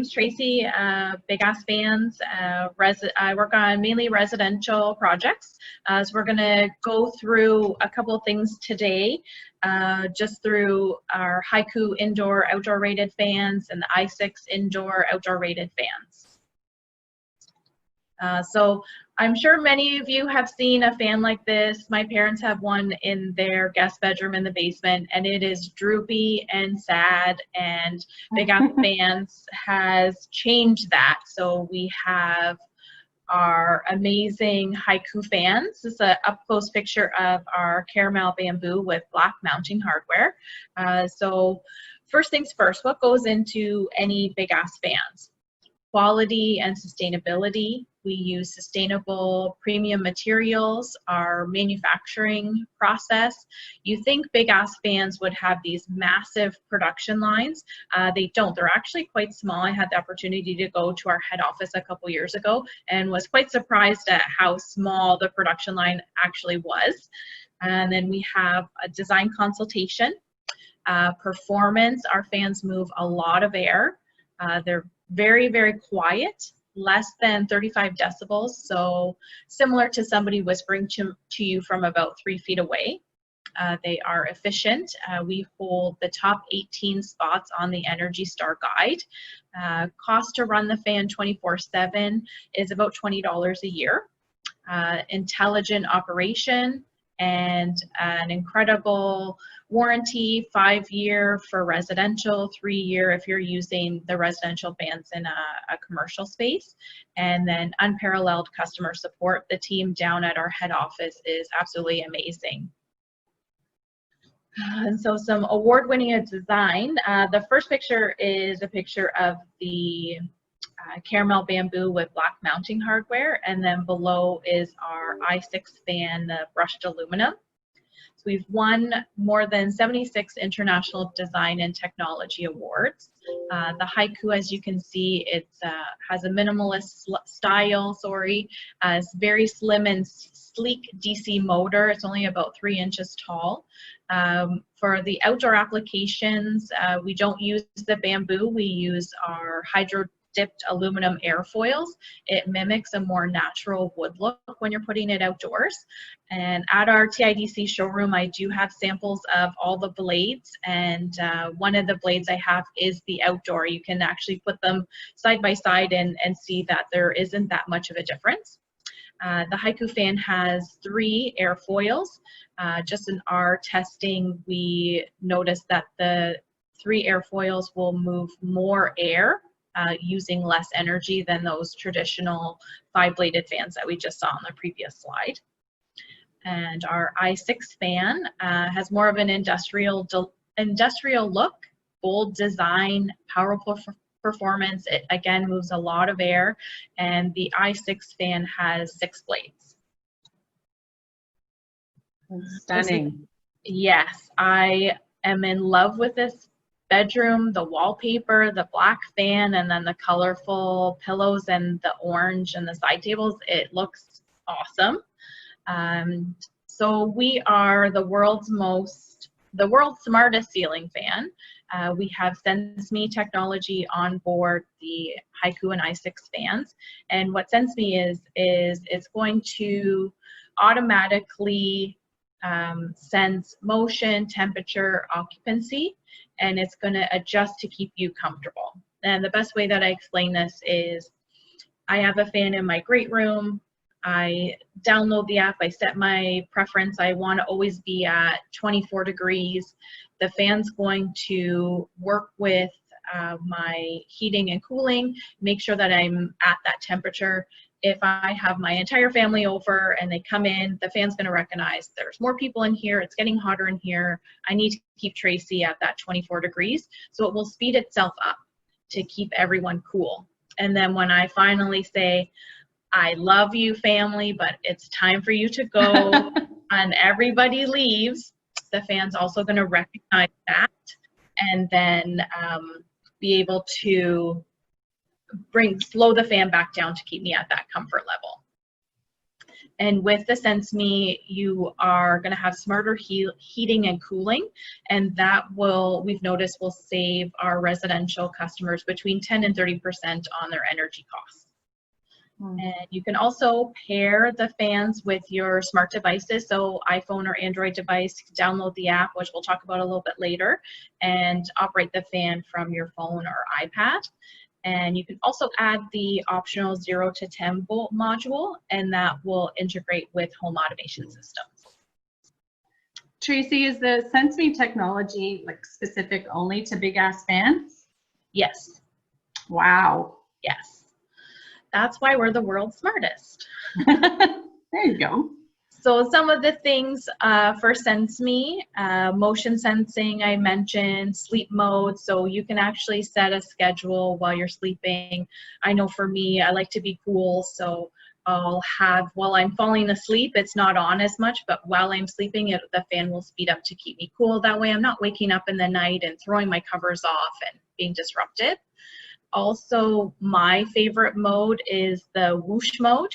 name's Tracy, Big Ass Fans. I work on mainly residential projects. So we're going to go through a couple of things today, just through our Haiku indoor-outdoor rated fans and the i6 indoor-outdoor rated fans. So I'm sure many of you have seen a fan like this. My parents have one in their guest bedroom in the basement, and it is droopy and sad, and Big Ass Fans has changed that. So we have our amazing Haiku fans. This is an up-close picture of our caramel bamboo with black mounting hardware. So first things first, what goes into any Big Ass fans? Quality and sustainability. We use sustainable premium materials, our manufacturing process. You think Big Ass fans would have these massive production lines. They don't. They're actually quite small. I had the opportunity to go to our head office a couple years ago and was quite surprised at how small the production line actually was. And then we have a design consultation. Performance, our fans move a lot of air. They're very, very quiet, less than 35 decibels, so similar to somebody whispering to you from about 3 feet away. They are efficient. We hold the top 18 spots on the Energy Star Guide. Cost to run the fan 24/7 is about $20 a year. Intelligent operation and an incredible warranty, 5-year for residential, 3-year if you're using the residential fans in a commercial space, and then unparalleled customer support. The team down at our head office is absolutely amazing. And so some award-winning design. The first picture is a picture of the caramel bamboo with black mounting hardware, and then below is our i6 fan, the brushed aluminum. So we've won more than 76 international design and technology awards. The Haiku, as you can see, it has a minimalist style, it's very slim and sleek DC motor. It's only about 3 inches tall. For the outdoor applications, we don't use the bamboo, we use our hydro-dipped aluminum airfoils. It mimics a more natural wood look when you're putting it outdoors. And at our TIDC showroom, I do have samples of all the blades, and one of the blades I have is the outdoor. You can actually put them side by side and see that there isn't that much of a difference. The Haiku fan has 3 airfoils. Just in our testing, we noticed that the 3 airfoils will move more air using less energy than those traditional 5-bladed fans that we just saw on the previous slide. And our i6 fan has more of an industrial look, bold design, powerful performance. It again moves a lot of air, and the i6 fan has 6 blades. Stunning. Yes, I am in love with this bedroom, the wallpaper, the black fan, and then the colorful pillows and the orange and the side tables. It looks awesome. So we are the world's smartest ceiling fan. We have SenseMe technology on board the Haiku and i6 fans. And what SenseMe is it's going to automatically sense motion, temperature, occupancy, and it's going to adjust to keep you comfortable. And the best way that I explain this is I have a fan in my great room. I download the app, I set my preference. I want to always be at 24 degrees. The fan's going to work with my heating and cooling, make sure that I'm at that temperature. If I have my entire family over and they come in, the fan's going to recognize there's more people in here, it's getting hotter in here, I need to keep Tracy at that 24 degrees. So it will speed itself up to keep everyone cool. And then when I finally say, I love you, family, but it's time for you to go, and everybody leaves, the fan's also going to recognize that and then be able to slow the fan back down to keep me at that comfort level. And with the SenseMe, you are going to have smarter heating and cooling, and that will, we've noticed, will save our residential customers between 10 and 30% on their energy costs. And you can also pair the fans with your smart devices, so iPhone or Android device, download the app, which we'll talk about a little bit later, and operate the fan from your phone or iPad. And you can also add the optional 0 to 10 volt module, and that will integrate with home automation systems. Tracy, is the SenseMe technology like specific only to big ass fans? Yes. Wow. Yes. That's why we're the world's smartest. There you go. So some of the things for SenseMe, motion sensing, I mentioned, sleep mode, so you can actually set a schedule while you're sleeping. I know for me, I like to be cool, so I'll have, while I'm falling asleep, it's not on as much, but while I'm sleeping, the fan will speed up to keep me cool. That way I'm not waking up in the night and throwing my covers off and being disrupted. Also, my favorite mode is the whoosh mode.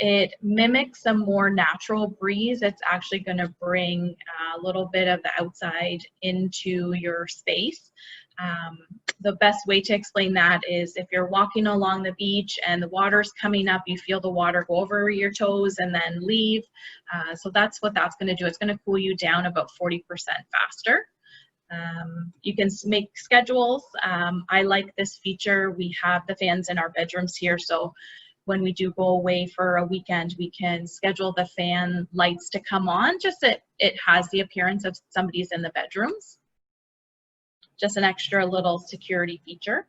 It mimics a more natural breeze. It's actually going to bring a little bit of the outside into your space. The best way to explain that is if you're walking along the beach and the water's coming up, you feel the water go over your toes and then leave. So that's what that's going to do. It's going to cool you down about 40% faster. You can make schedules. I like this feature. We have the fans in our bedrooms here, so when we do go away for a weekend, we can schedule the fan lights to come on, just that it has the appearance of somebody's in the bedrooms. Just an extra little security feature.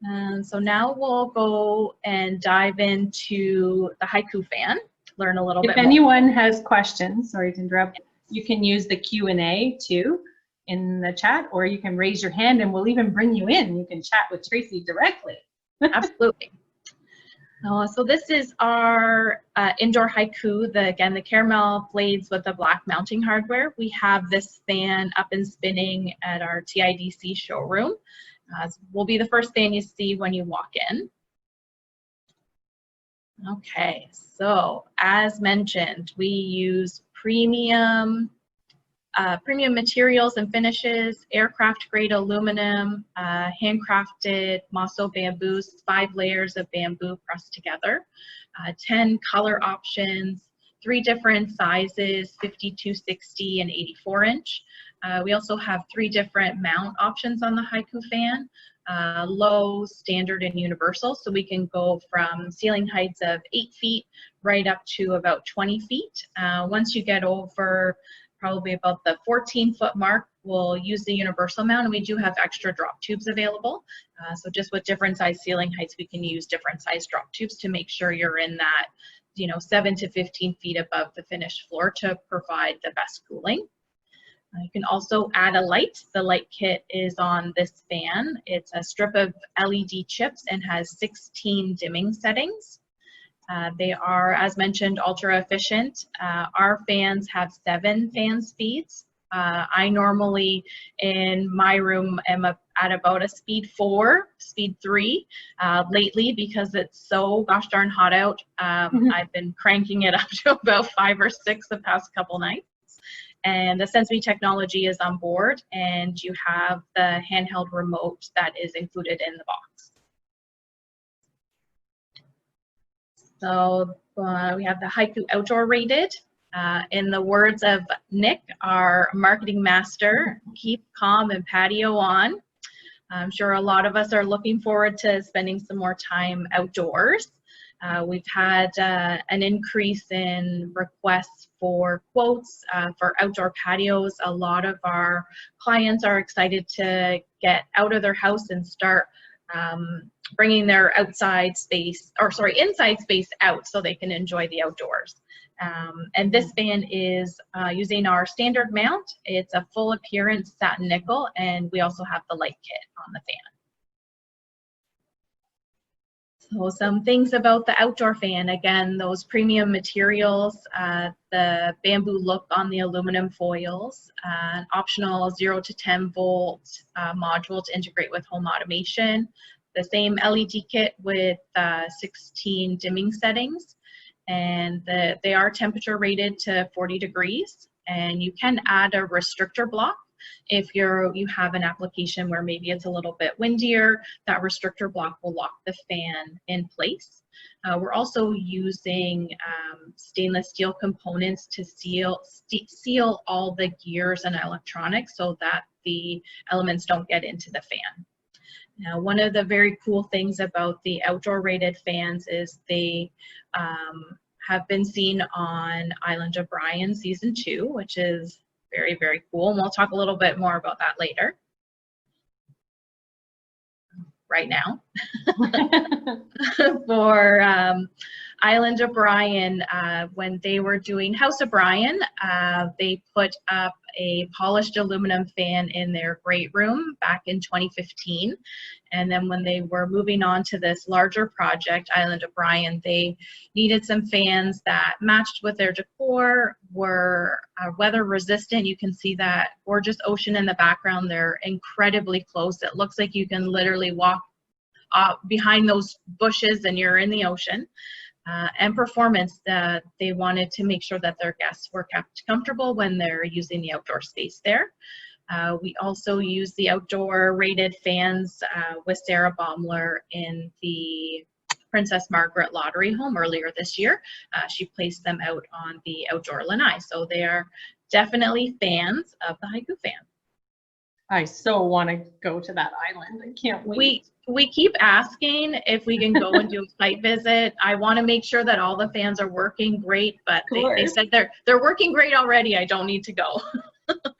And so now we'll go and dive into the Haiku fan, learn a little bit more. If anyone has questions, sorry to interrupt, you can use the Q&A too in the chat, or you can raise your hand and we'll even bring you in. You can chat with Tracy directly. Absolutely. So this is our indoor Haiku, again, the caramel blades with the black mounting hardware. We have this fan up and spinning at our TIDC showroom. Will be the first fan you see when you walk in. Okay, so as mentioned, we use premium materials and finishes, aircraft grade aluminum, handcrafted Mosso bamboos, 5 layers of bamboo pressed together, 10 color options, 3 different sizes, 52, 60, and 84 inch. We also have 3 different mount options on the Haiku fan, low, standard, and universal. So we can go from ceiling heights of 8 feet right up to about 20 feet. Once you get over probably about the 14-foot mark, we'll use the universal mount, and we do have extra drop tubes available. So just with different size ceiling heights, we can use different size drop tubes to make sure you're in that, 7 to 15 feet above the finished floor to provide the best cooling. You can also add a light. The light kit is on this fan. It's a strip of LED chips and has 16 dimming settings. They are, as mentioned, ultra efficient. Our fans have 7 fan speeds. I normally, in my room, am at about a speed 4, speed 3 lately because it's so gosh darn hot out. I've been cranking it up to about 5 or 6 the past couple nights. And the SenseMe technology is on board, and you have the handheld remote that is included in the box. So we have the Haiku Outdoor Rated. In the words of Nick, our marketing master, keep calm and patio on. I'm sure a lot of us are looking forward to spending some more time outdoors. We've had an increase in requests for quotes for outdoor patios. A lot of our clients are excited to get out of their house and start bringing their inside space out so they can enjoy the outdoors. And this fan is using our standard mount. It's a full appearance satin nickel, and we also have the light kit on the fan. So some things about the outdoor fan, again, those premium materials, the bamboo look on the aluminum foils, an optional 0 to 10 volt module to integrate with home automation, the same LED kit with 16 dimming settings, and they are temperature rated to 40 degrees, and you can add a restrictor block if you have an application where maybe it's a little bit windier. That restrictor block will lock the fan in place. We're also using stainless steel components to seal all the gears and electronics so that the elements don't get into the fan. Now, one of the very cool things about the outdoor rated fans is they have been seen on Island of Bryan season 2, which is very, very cool. And we'll talk a little bit more about that later. Right now. For Island of Bryan, when they were doing House of Bryan, they put up a polished aluminum fan in their great room back in 2015. And then when they were moving on to this larger project, Island of Bryan, they needed some fans that matched with their decor, were weather resistant. You can see that gorgeous ocean in the background. They're incredibly close. It looks like you can literally walk behind those bushes and you're in the ocean. And performance, they wanted to make sure that their guests were kept comfortable when they're using the outdoor space there. We also use the outdoor rated fans with Sarah Baumler in the Princess Margaret Lottery Home earlier this year. She placed them out on the outdoor lanai. So they are definitely fans of the Haiku fan. I so want to go to that island. I can't wait. We keep asking if we can go and do a site visit. I want to make sure that all the fans are working great, but they said they're working great already. I don't need to go.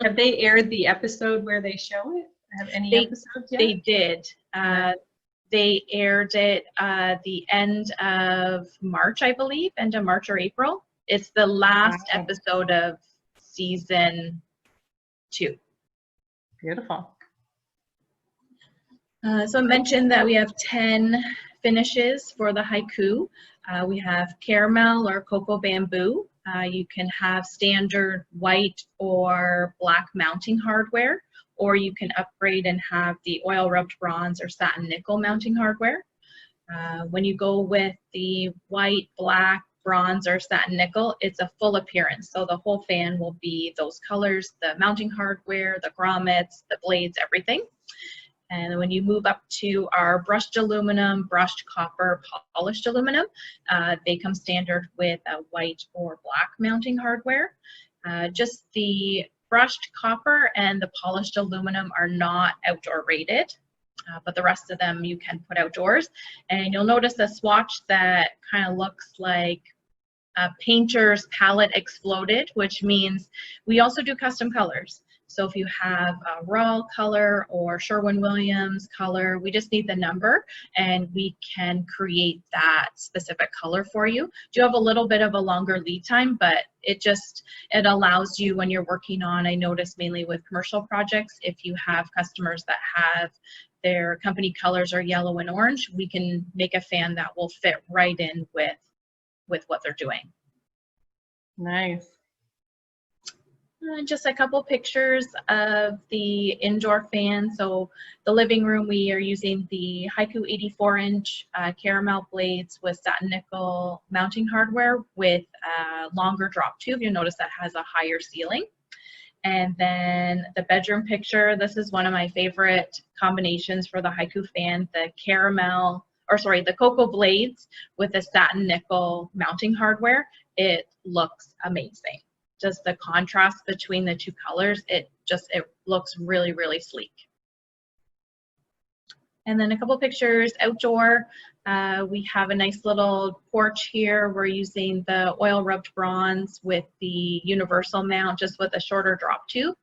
Have they aired the episode where they show it? Have any episodes yet? They did. They aired it the end of March, I believe, end of March or April. It's the last episode of season 2. Beautiful. So I mentioned that we have 10 finishes for the Haiku. We have caramel or cocoa bamboo. You can have standard white or black mounting hardware, or you can upgrade and have the oil rubbed bronze or satin nickel mounting hardware. When you go with the white, black, bronze, or satin nickel, it's a full appearance. So the whole fan will be those colors, the mounting hardware, the grommets, the blades, everything. And when you move up to our brushed aluminum, brushed copper, polished aluminum, they come standard with a white or black mounting hardware. Just the brushed copper and the polished aluminum are not outdoor rated, but the rest of them you can put outdoors. And you'll notice a swatch that kind of looks like a painter's palette exploded, which means we also do custom colors. So if you have a raw color or Sherwin-Williams color, we just need the number and we can create that specific color for you. Do have a little bit of a longer lead time, but it allows you when you're working on, I notice mainly with commercial projects, if you have customers that have their company colors are yellow and orange, we can make a fan that will fit right in with what they're doing. Nice. Just a couple pictures of the indoor fan. So the living room, we are using the Haiku 84-inch caramel blades with satin nickel mounting hardware with a longer drop tube. You'll notice that has a higher ceiling. And then the bedroom picture, this is one of my favorite combinations for the Haiku fan, the cocoa blades with the satin nickel mounting hardware. It looks amazing. Just the contrast between the two colors, it looks really, really sleek. And then a couple pictures outdoor. We have a nice little porch here. We're using the oil rubbed bronze with the universal mount, just with a shorter drop tube.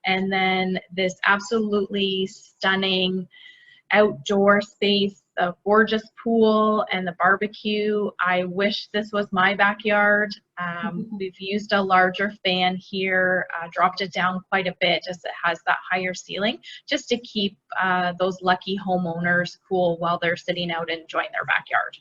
And then this absolutely stunning outdoor space, a gorgeous pool and the barbecue. I wish this was my backyard. We've used a larger fan here, dropped it down quite a bit, just it has that higher ceiling, just to keep those lucky homeowners cool while they're sitting out enjoying their backyard.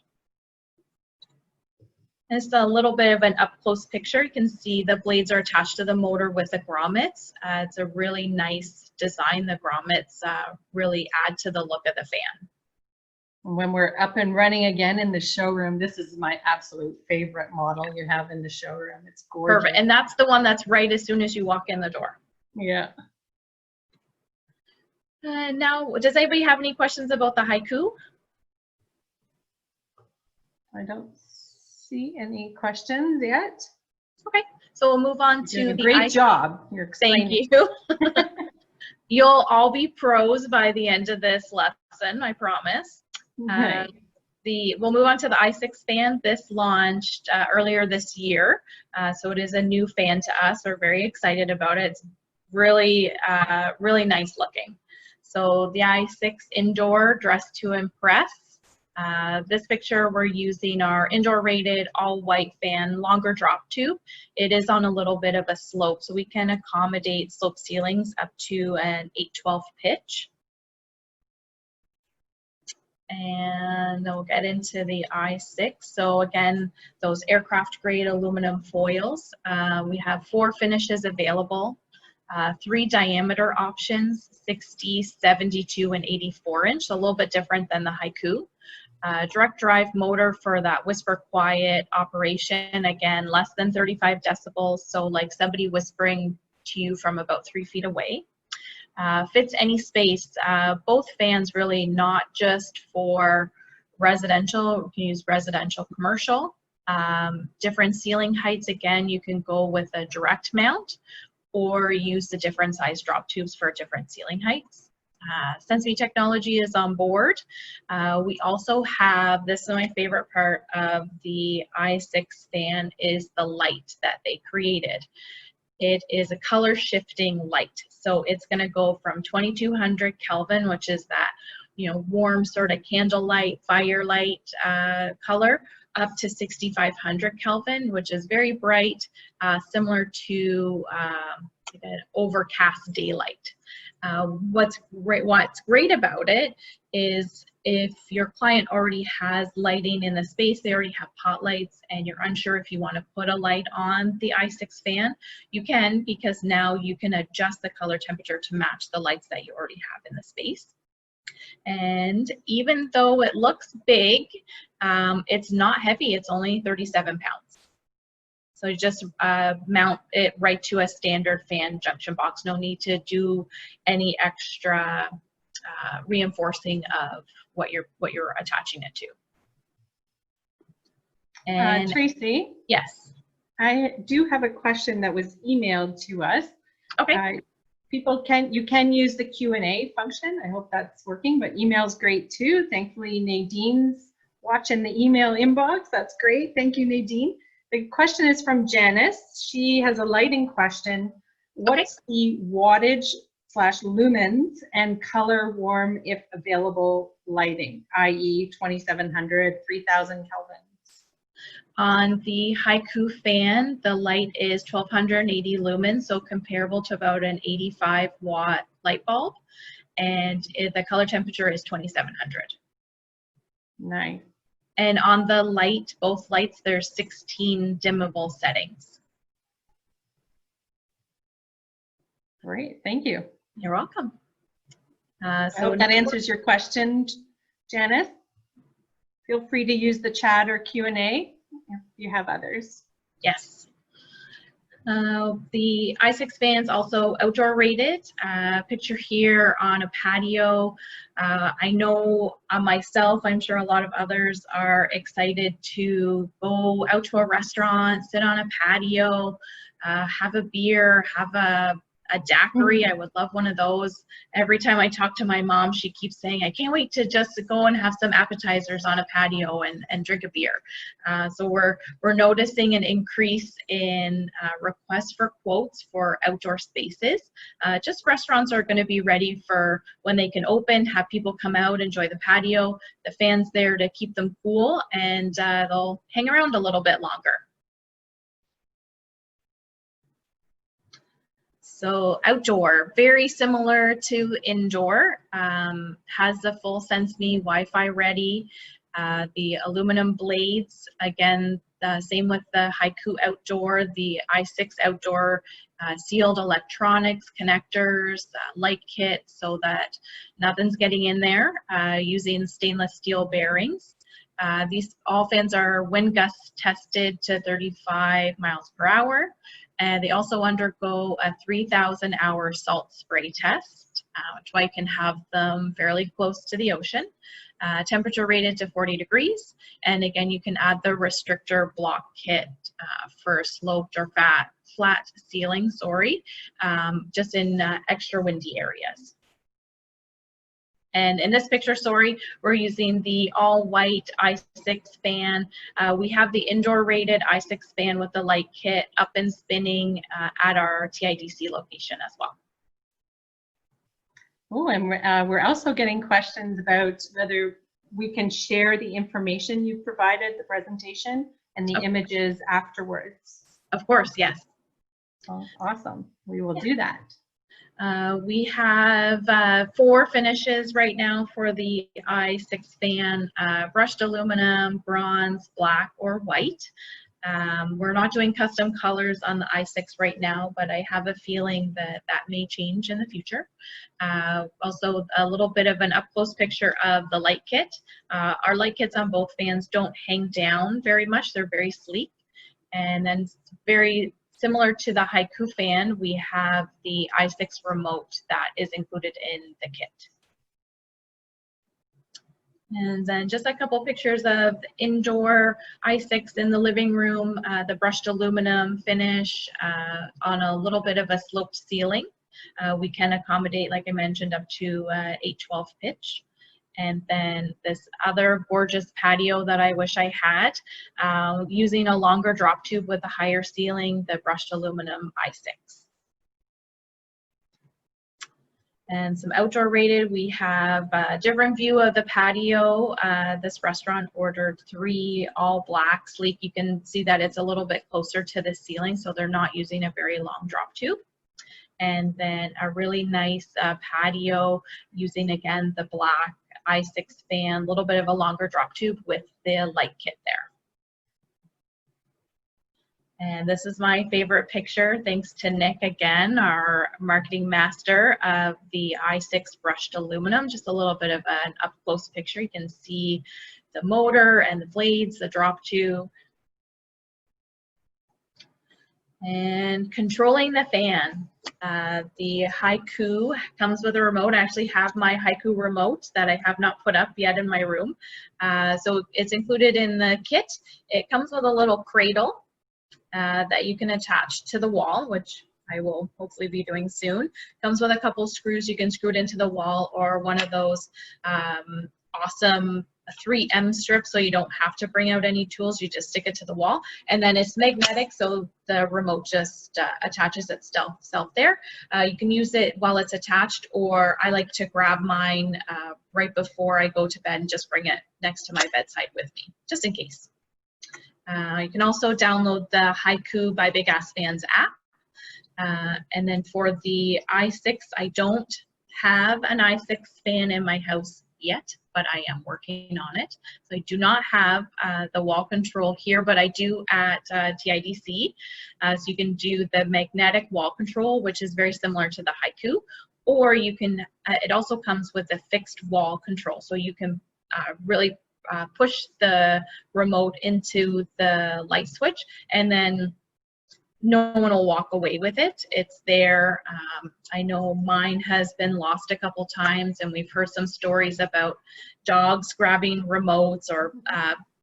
It's a little bit of an up-close picture. You can see the blades are attached to the motor with the grommets. It's a really nice design. The grommets really add to the look of the fan. When we're up and running again in the showroom, this is my absolute favorite model you have in the showroom. It's gorgeous. Perfect. And that's the one that's right as soon as you walk in the door. Yeah. Now, does anybody have any questions about the Haiku? I don't see any questions yet. Okay, so we'll move on to You're the great job. You're explaining. Thank you. You'll all be pros by the end of this lesson, I promise. Nice. We'll move on to the i6 fan. This launched earlier this year, so it is a new fan to us. We're very excited about it. It's really, really nice looking. So the i6 indoor dress to impress. This picture, we're using our indoor rated all white fan, longer drop tube. It is on a little bit of a slope, so we can accommodate slope ceilings up to an 8/12 pitch. And then we'll get into the i6. So again, those aircraft grade aluminum foils. We have 4 finishes available, 3 diameter options, 60, 72, and 84 inch, so a little bit different than the Haiku. Direct drive motor for that whisper quiet operation, again, less than 35 decibels, so like somebody whispering to you from about 3 feet away. Fits any space. Both fans really, not just for residential. You can use residential, commercial. Different ceiling heights, again, you can go with a direct mount or use the different size drop tubes for different ceiling heights. Sensory technology is on board. We also have, this is my favorite part of the i6 fan, is the light that they created. It is a color shifting light. So it's going to go from 2200 Kelvin, which is that, you know, warm sort of candlelight, firelight color, up to 6500 Kelvin, which is very bright, similar to overcast daylight. What's great about it is if your client already has lighting in the space, they already have pot lights, and you're unsure if you want to put a light on the i6 fan, you can, because now you can adjust the color temperature to match the lights that you already have in the space. And even though it looks big, it's not heavy. It's only 37 pounds. So you just mount it right to a standard fan junction box. No need to do any extra reinforcing of what you're attaching it to. And Tracy? Yes. I do have a question that was emailed to us. Okay. You can use the Q&A function. I hope that's working, but email's great too. Thankfully, Nadine's watching the email inbox. That's great. Thank you, Nadine. The question is from Janice. She has a lighting question. What's the wattage / lumens and color warm if available lighting, i.e. 2700, 3000 kelvins? On the Haiku fan, the light is 1280 lumens, so comparable to about an 85 watt light bulb, and the color temperature is 2700. Nice. And on the light, both lights, there's 16 dimmable settings. Great, thank you. You're welcome. I hope that answers your question, Janice. Feel free to use the chat or Q&A if you have others. Yes. The i6 fan's also outdoor rated. Picture here on a patio. I know myself, I'm sure a lot of others are excited to go out to a restaurant, sit on a patio, have a beer, have a daiquiri. I would love one of those. Every time I talk to my mom, she keeps saying, I can't wait to just go and have some appetizers on a patio and drink a beer. So we're noticing an increase in requests for quotes for outdoor spaces. Just restaurants are going to be ready for when they can open, have people come out, enjoy the patio. The fan's there to keep them cool, and they'll hang around a little bit longer. So outdoor, very similar to indoor, has the full SenseMe Wi-Fi ready. The aluminum blades, again, Same with the Haiku outdoor, the i6 outdoor sealed electronics, connectors, light kit, so that nothing's getting in there, using stainless steel bearings. These all fans are wind gust tested to 35 miles per hour. They also undergo a 3,000 hour salt spray test, which is why you can have them fairly close to the ocean. Temperature rated to 40 degrees. And again, you can add the restrictor block kit for sloped or flat ceiling, just in extra windy areas. And in this picture, we're using the all-white i6 fan. We have the indoor rated i6 fan with the light kit up and spinning at our TIDC location as well. Oh, and we're also getting questions about whether we can share the information you provided, the presentation, and the images afterwards. Of course, yes. Oh, awesome. We will do that. We have 4 finishes right now for the i6 fan, brushed aluminum, bronze, black, or white. We're not doing custom colors on the i6 right now, but I have a feeling that that may change in the future. Also, a little bit of an up-close picture of the light kit. Our light kits on both fans don't hang down very much. They're very sleek. And then very similar to the Haiku fan, we have the i6 remote that is included in the kit. And then just a couple pictures of the indoor i6 in the living room, the brushed aluminum finish on a little bit of a sloped ceiling. We can accommodate, like I mentioned, up to 8/12 pitch. And then this other gorgeous patio that I wish I had, using a longer drop tube with a higher ceiling, the brushed aluminum i6. And some outdoor rated, we have a different view of the patio. This restaurant ordered 3 all black sleek. You can see that it's a little bit closer to the ceiling, so they're not using a very long drop tube. And then a really nice patio using, again, the black i6 fan, a little bit of a longer drop tube with the light kit there. And this is my favorite picture, thanks to Nick again, our marketing master of the i6 brushed aluminum. Just a little bit of an up-close picture. You can see the motor and the blades, the drop tube. And controlling the fan. The Haiku comes with a remote. I actually have my Haiku remote that I have not put up yet in my room. So it's included in the kit. It comes with a little cradle that you can attach to the wall, which I will hopefully be doing soon. Comes with a couple screws. You can screw it into the wall, or one of those awesome 3M strips, so you don't have to bring out any tools. You just stick it to the wall, and then it's magnetic, so the remote just attaches itself there. You can use it while it's attached, or I like to grab mine right before I go to bed and just bring it next to my bedside with me, just in case. You can also download the Haiku by Big Ass Fans app. And then for the i6, I don't have an i6 fan in my house yet, but I am working on it. So I do not have the wall control here, but I do at TIDC. So you can do the magnetic wall control, which is very similar to the Haiku, or you can, it also comes with a fixed wall control. So you can really push the remote into the light switch, and then no one will walk away with it. It's there. I know mine has been lost a couple times, and we've heard some stories about dogs grabbing remotes, or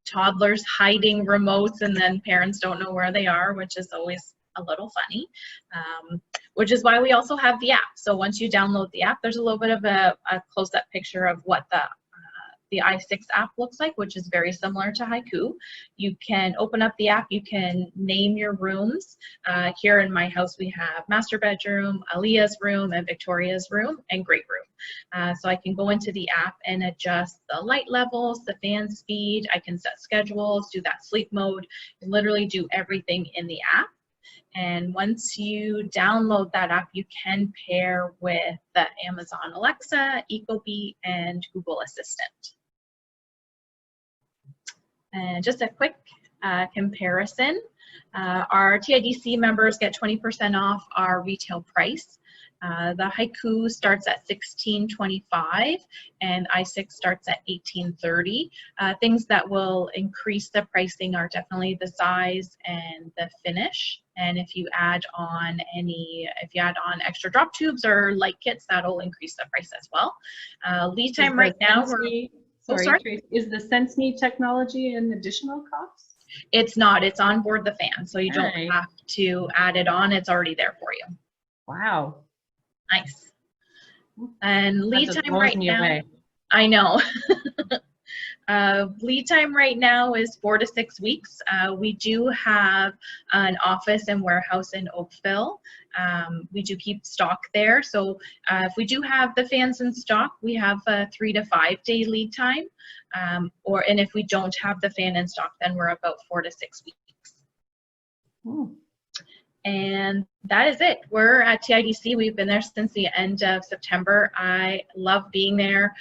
toddlers hiding remotes, and then parents don't know where they are, which is always a little funny, which is why we also have the app. So once you download the app, there's a little bit of a close-up picture of what the i6 app looks like, which is very similar to Haiku. You can open up the app, you can name your rooms. Here in my house, we have master bedroom, Aaliyah's room, and Victoria's room, and great room. So I can go into the app and adjust the light levels, the fan speed. I can set schedules, do that sleep mode, and literally do everything in the app. And once you download that app, you can pair with the Amazon Alexa, Ecobee, and Google Assistant. And just a quick comparison. Our TIDC members get 20% off our retail price. The Haiku starts at $16.25 and I6 starts at $18.30. Things that will increase the pricing are definitely the size and the finish. And if you add on extra drop tubes or light kits, that'll increase the price as well. Lead time right now, Tracy, is the SenseMe technology an additional cost? It's not. It's on board the fan, so you don't have to add it on. It's already there for you. Wow. Nice. And lead time right now, away. I know. Lead time right now is 4 to 6 weeks. We do have an office and warehouse in Oakville. We do keep stock there. So if we do have the fans in stock, we have a 3 to 5 day lead time. And if we don't have the fan in stock, then we're about 4 to 6 weeks. Hmm. And that is it. We're at TIDC. We've been there since the end of September. I love being there.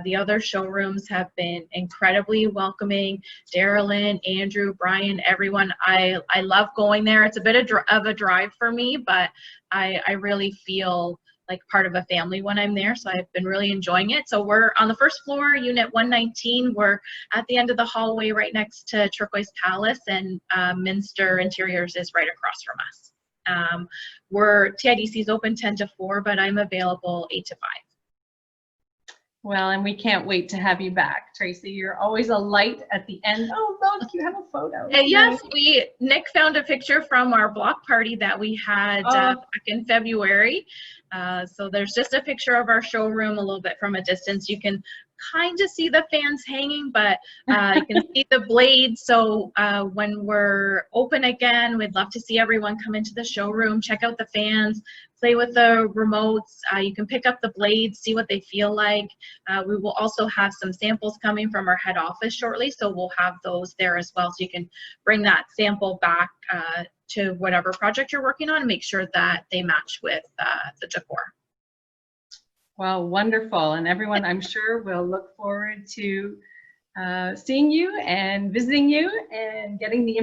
The other showrooms have been incredibly welcoming. Darylyn, Andrew, Brian, everyone. I love going there. It's a bit of a drive for me, but I really feel like part of a family when I'm there. So I've been really enjoying it. So we're on the first floor, unit 119. We're at the end of the hallway right next to Turquoise Palace, and Minster Interiors is right across from us. TIDC is open 10 to 4, but I'm available 8 to 5. Well, and we can't wait to have you back, Tracy. You're always a light at the end. Oh, look, you have a photo. Yes, Nick found a picture from our block party that we had back in February. So there's just a picture of our showroom a little bit from a distance. You can kind of see the fans hanging, but you can see the blades. So when we're open again, we'd love to see everyone come into the showroom, check out the fans, play with the remotes. You can pick up the blades, see what they feel like. We will also have some samples coming from our head office shortly, so we'll have those there as well. So you can bring that sample back to whatever project you're working on and make sure that they match with the decor. Well, wonderful. And everyone, I'm sure, will look forward to seeing you and visiting you and getting the